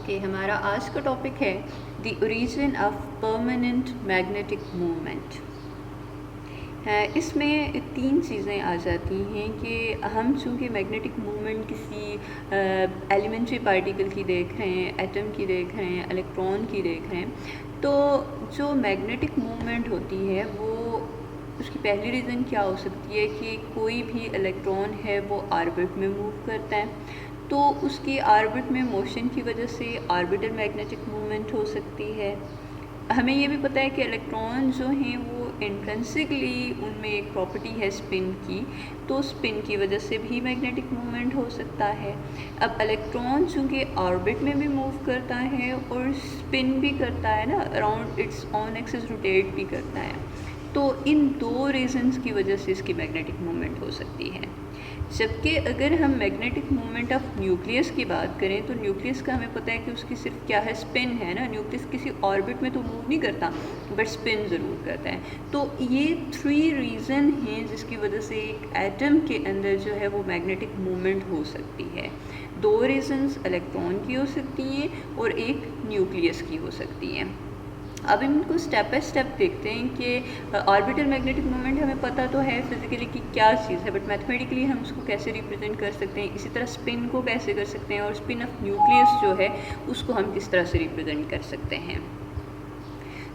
Okay हमारा आज का टॉपिक है the origin of permanent magnetic movement. इसमें तीन चीज़ें आ जाती हैं कि हम चूँकि मैग्नेटिक मूवमेंट किसी एलिमेंट्री पार्टिकल की देख रहे हैं, एटम की देख रहे हैं, इलेक्ट्रॉन की देख रहे हैं, तो जो मैग्नेटिक मूवमेंट होती है वो उसकी पहली रीज़न क्या हो सकती है कि कोई भी इलेक्ट्रॉन है वो ऑर्बिट में मूव करता है, तो उसकी ऑर्बिट में मोशन की वजह से ऑर्बिटल मैग्नेटिक मूवमेंट हो सकती है। हमें ये भी पता है कि इलेक्ट्रॉन जो हैं वो इंट्रिंसिकली उनमें एक प्रॉपर्टी है स्पिन की, तो स्पिन की वजह से भी मैग्नेटिक मूवमेंट हो सकता है। अब इलेक्ट्रॉन चूँकि ऑर्बिट में भी मूव करता है और स्पिन भी करता है ना, around its on axis rotate भी करता है, तो इन दो रीज़न्स की वजह से इसकी मैग्नेटिक मूवमेंट हो सकती है। जबकि अगर हम मैग्नेटिक मूवमेंट ऑफ न्यूक्लियस की बात करें तो न्यूक्लियस का हमें पता है कि उसकी सिर्फ क्या है, स्पिन है ना। न्यूक्लियस किसी ऑर्बिट में तो मूव नहीं करता बट स्पिन ज़रूर करता है। तो ये थ्री रीज़न हैं जिसकी वजह से एक एटम के अंदर जो है वो मैग्नेटिक मूवमेंट हो सकती है। दो रीज़न्स इलेक्ट्रॉन की हो सकती हैं और एक न्यूक्लियस की हो सकती हैं। अब इनको स्टेप बाय स्टेप देखते हैं कि ऑर्बिटल मैग्नेटिक मोमेंट हमें पता तो है फिजिकली कि क्या चीज़ है, बट मैथमेटिकली हम उसको कैसे रिप्रेजेंट कर सकते हैं, इसी तरह स्पिन को कैसे कर सकते हैं और स्पिन ऑफ न्यूक्लियस जो है उसको हम किस तरह से रिप्रेजेंट कर सकते हैं।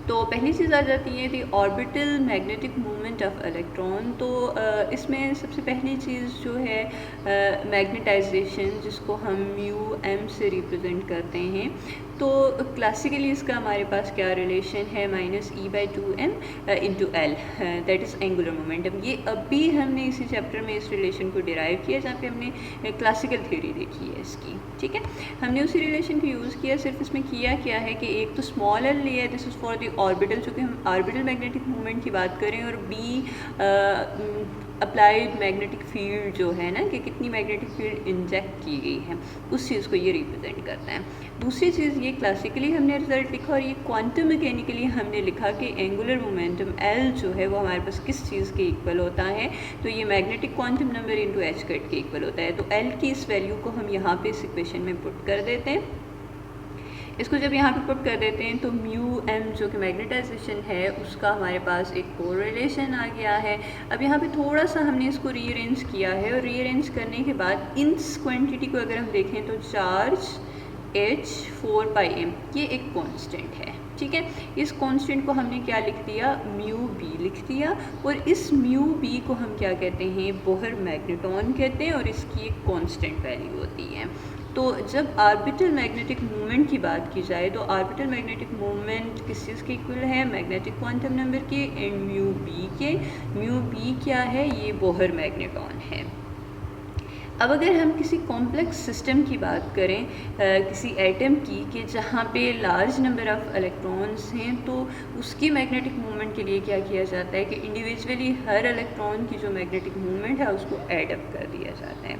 तो पहली चीज़ आ जाती है दी orbital magnetic movement of electron. तो इसमें सबसे पहली चीज़ जो है मैग्नेटाइजेशन, जिसको हम म्यू एम से रिप्रेजेंट करते हैं। तो क्लासिकली इसका हमारे पास क्या रिलेशन है, -e/2m into L, that is angular momentum. ये अभी हमने इसी चैप्टर में इस रिलेशन को डिराइव किया जहाँ पे हमने क्लासिकल थ्योरी देखी है इसकी, ठीक है। हमने उसी रिलेशन को यूज़ किया, सिर्फ इसमें किया क्या है कि एक तो स्मॉल एल लिया है, this is for the orbital, चूँकि हम ऑर्बिटल मैग्नेटिक मूवमेंट की बात करें, और बी अप्लाइड मैग्नेटिक फील्ड जो है ना, कि कितनी मैग्नेटिक फील्ड इंजेक्ट की गई है, उस चीज़ को ये रिप्रेजेंट करता है। दूसरी चीज़ ये क्लासिकली हमने रिजल्ट लिखा और ये क्वांटम मैकेनिकली हमने लिखा कि एंगुलर मोमेंटम एल जो है वो हमारे पास किस चीज़ के इक्वल होता है, तो ये magnetic quantum number into H cut के इक्वल होता है। तो एल की इस वैल्यू को हम यहाँ पे इस इक्वेशन में पुट कर देते हैं। इसको जब यहाँ पे पुट कर देते हैं तो म्यू एम जो कि मैग्नेटाइजेशन है उसका हमारे पास एक कोरिलेशन आ गया है। अब यहाँ पे थोड़ा सा हमने इसको रीअरेंज किया है, और रीअरेंज करने के बाद इस क्वांटिटी को अगर हम देखें तो चार्ज h 4πm ये एक कांस्टेंट है, ठीक है। इस कांस्टेंट को हमने क्या लिख दिया, म्यू बी लिख दिया, और इस म्यू बी को हम क्या कहते हैं, बोहर मैग्नेटॉन कहते हैं, और इसकी एक कांस्टेंट वैल्यू होती है। तो जब ऑर्बिटल मैग्नेटिक मूवमेंट की बात की जाए तो ऑर्बिटल मैग्नेटिक मूवमेंट किस चीज़ के इक्वल है, मैग्नेटिक क्वांटम नंबर के एंड म्यू बी के। म्यू बी क्या है, ये बोहर मैग्नेटॉन है। अब अगर हम किसी कॉम्प्लेक्स सिस्टम की बात करें, किसी एटम की, कि जहाँ पे लार्ज नंबर ऑफ़ इलेक्ट्रॉन्स हैं, तो उसकी मैग्नेटिक मूवमेंट के लिए क्या किया जाता है कि इंडिविजुअली हर इलेक्ट्रॉन की जो मैग्नेटिक मूवमेंट है उसको ऐड अप कर दिया जाता है।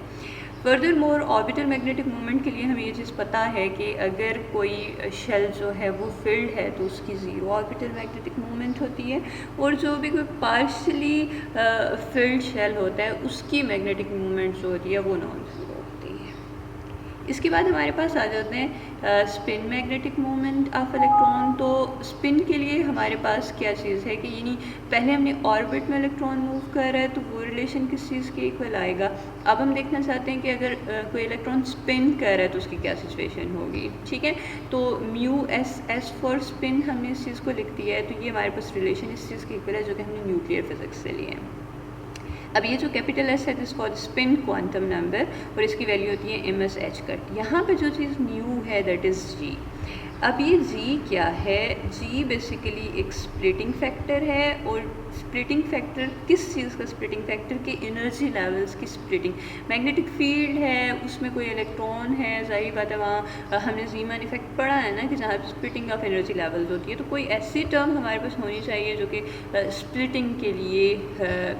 Further more orbital magnetic movement के लिए हमें ये चीज़ पता है कि अगर कोई शेल जो है वो फिल्ड है तो उसकी ज़ीरो ऑर्बिटल मैग्नेटिक मूवमेंट होती है, और जो भी कोई पार्शली फिल्ड शेल होता है उसकी मैग्नेटिक मूवमेंट जो होती है वो नॉन ज़ीरो होती है। इसके बाद हमारे पास आ जाते हैं spin magnetic movement of electron. तो स्पिन के लिए हमारे पास क्या चीज़ है कि यानी पहले हमने ऑर्बिट में इलेक्ट्रॉन मूव कर रहा है तो वो रिलेशन किस चीज़ के इक्वल आएगा। अब हम देखना चाहते हैं कि अगर कोई इलेक्ट्रॉन स्पिन कर रहा है तो उसकी क्या सिचुएशन होगी, ठीक है। तो म्यू एस फॉर स्पिन हमने इस चीज़ को लिख दिया है, तो ये हमारे पास रिलेशन इस चीज़ के इक्वल है जो कि हमने न्यूक्लियर फिजिक्स से लिए हैं। अब ये जो कैपिटल एस है this for spin quantum number, और इसकी वैल्यू होती है एम एस एच कट। यहाँ पे जो चीज़ न्यू है दैट इज़ जी। अब ये जी क्या है, जी बेसिकली एक स्प्लिटिंग फैक्टर है, और स्प्लिटिंग फैक्टर किस चीज़ का, स्प्लिटिंग फैक्टर के एनर्जी लेवल्स की स्प्लिटिंग। मैग्नेटिक फील्ड है, उसमें कोई इलेक्ट्रॉन है, जाहिर बात है वहाँ हमने ज़ीमैन इफेक्ट पढ़ा है ना कि जहाँ पर स्प्लिटिंग ऑफ एनर्जी लेवल्स होती है, तो कोई ऐसी टर्म हमारे पास होनी चाहिए जो कि स्प्लिटिंग के लिए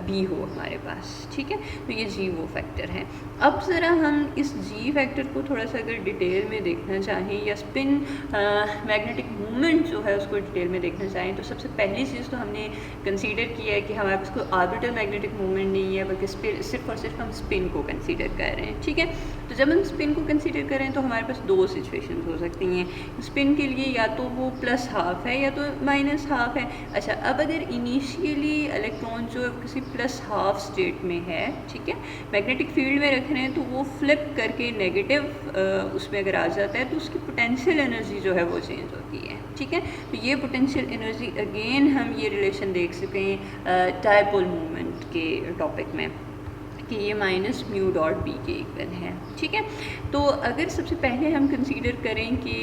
भी हो हमारे पास, ठीक है। तो ये जी वो फैक्टर है। अब ज़रा हम इस जी फैक्टर को थोड़ा सा अगर डिटेल में देखना चाहें, या स्पिन मैग्नेटिक मूवमेंट जो है उसको डिटेल में देखना चाहें, तो सबसे पहली चीज़ तो हमने कंसीडर किया है कि हमारे पास कोई ऑर्बिटल मैग्नेटिक मूवमेंट नहीं है, बल्कि सिर्फ और सिर्फ हम स्पिन को कंसीडर कर रहे हैं, ठीक है। तो जब हम स्पिन को कंसीडर करें तो हमारे पास दो सिचुएशंस हो सकती हैं स्पिन के लिए, या तो वो +½ है या तो -½ है। अच्छा, अब अगर इनिशियली इलेक्ट्रॉन जो है किसी +½ स्टेट में है, ठीक है, मैग्नेटिक फील्ड में रख रहे हैं, तो वो फ्लिप करके नेगेटिव उसमें अगर आ जाता है तो उसकी पोटेंशियल एनर्जी जो है वो चेंज होती है, ठीक है। तो ये पोटेंशियल एनर्जी अगेन हम ये रिलेशन देख सकते हैं डायपोल मूवमेंट के टॉपिक में कि ये -μ.b के इक्वल है, ठीक है। तो अगर सबसे पहले हम कंसीडर करें कि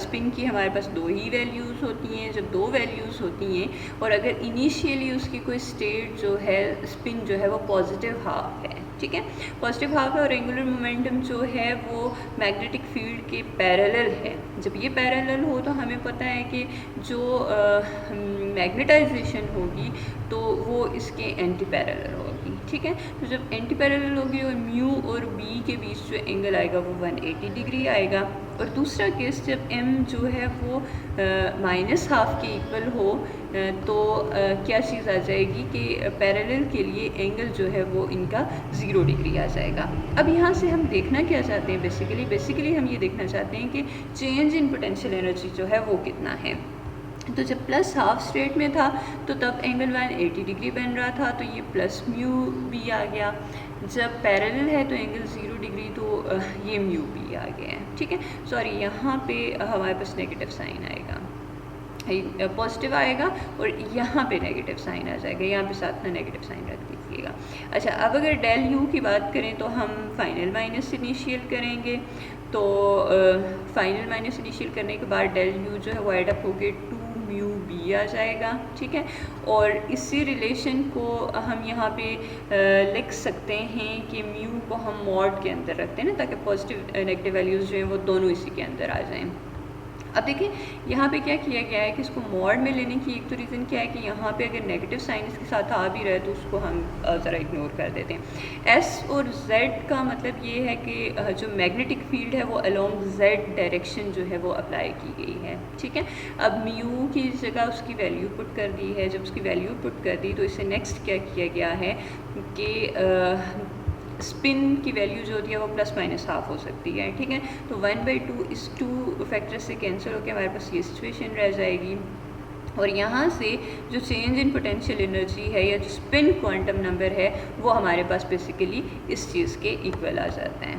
स्पिन की हमारे पास दो ही वैल्यूज़ होती हैं, जब दो वैल्यूज़ होती हैं और अगर इनिशियली उसकी कोई स्टेट जो है स्पिन जो है वो +½ है, ठीक है, +½ है और एंगुलर मोमेंटम जो है वो मैग्नेटिक फील्ड के पैरेलल है। जब ये पैरेलल हो तो हमें पता है कि जो मैग्नेटाइजेशन होगी तो वो इसके एंटी पैरेलल होगी, ठीक है। तो जब एंटी पैरेलल होगी और म्यू और बी के बीच जो एंगल आएगा वो 180 डिग्री आएगा। और दूसरा केस जब m जो है वो -½ के इक्वल हो तो क्या चीज़ आ जाएगी कि पैरेलल के लिए एंगल जो है वो इनका 0 डिग्री आ जाएगा। अब यहाँ से हम देखना क्या चाहते हैं, बेसिकली हम ये देखना चाहते हैं कि चेंज इन पोटेंशियल एनर्जी जो है वो कितना है। तो जब +½ स्टेट में था तो तब एंगल 180 डिग्री बन रहा था, तो ये +μb आ गया। जब पैरेलल है तो एंगल 0 डिग्री, तो ये μb आ गया है, ठीक है। सॉरी, यहाँ पे हमारे पास नेगेटिव साइन आएगा, पॉजिटिव आएगा और यहाँ पे नेगेटिव साइन आ जाएगा, यहाँ पे साथ में नेगेटिव साइन रख दीजिएगा। अच्छा, अब अगर डेल u की बात करें तो हम फाइनल माइनस इनिशियल करेंगे, तो फाइनल माइनस इनिशियल करने के बाद डेल u जो है वो एड अप होके 2μb आ जाएगा, ठीक है। और इसी रिलेशन को हम यहाँ पे लिख सकते हैं कि म्यू को हम मॉड के अंदर रखते हैं ना, ताकि पॉजिटिव नेगेटिव वैल्यूज़ जो हैं वो दोनों इसी के अंदर आ जाएं। अब देखिए यहाँ पे क्या किया गया है कि इसको मॉड में लेने की एक तो रीज़न क्या है कि यहाँ पे अगर नेगेटिव साइन इसके साथ आ भी रहा है तो उसको हम ज़रा इग्नोर कर देते हैं। S और Z का मतलब ये है कि जो मैग्नेटिक फील्ड है वो अलोंग Z डायरेक्शन जो है वो अप्लाई की गई है, ठीक है। अब म्यू की जगह उसकी वैल्यू पुट कर दी है। जब उसकी वैल्यू पुट कर दी तो इससे नेक्स्ट क्या किया गया है कि स्पिन की वैल्यू जो होती है वो ±½ हो सकती है, ठीक है। तो 1/2 इस 2 फैक्टर से कैंसिल होकर हमारे पास ये सिचुएशन रह जाएगी। और यहाँ से जो चेंज इन पोटेंशियल एनर्जी है या जो स्पिन क्वांटम नंबर है वो हमारे पास बेसिकली इस चीज़ के इक्वल आ जाता है।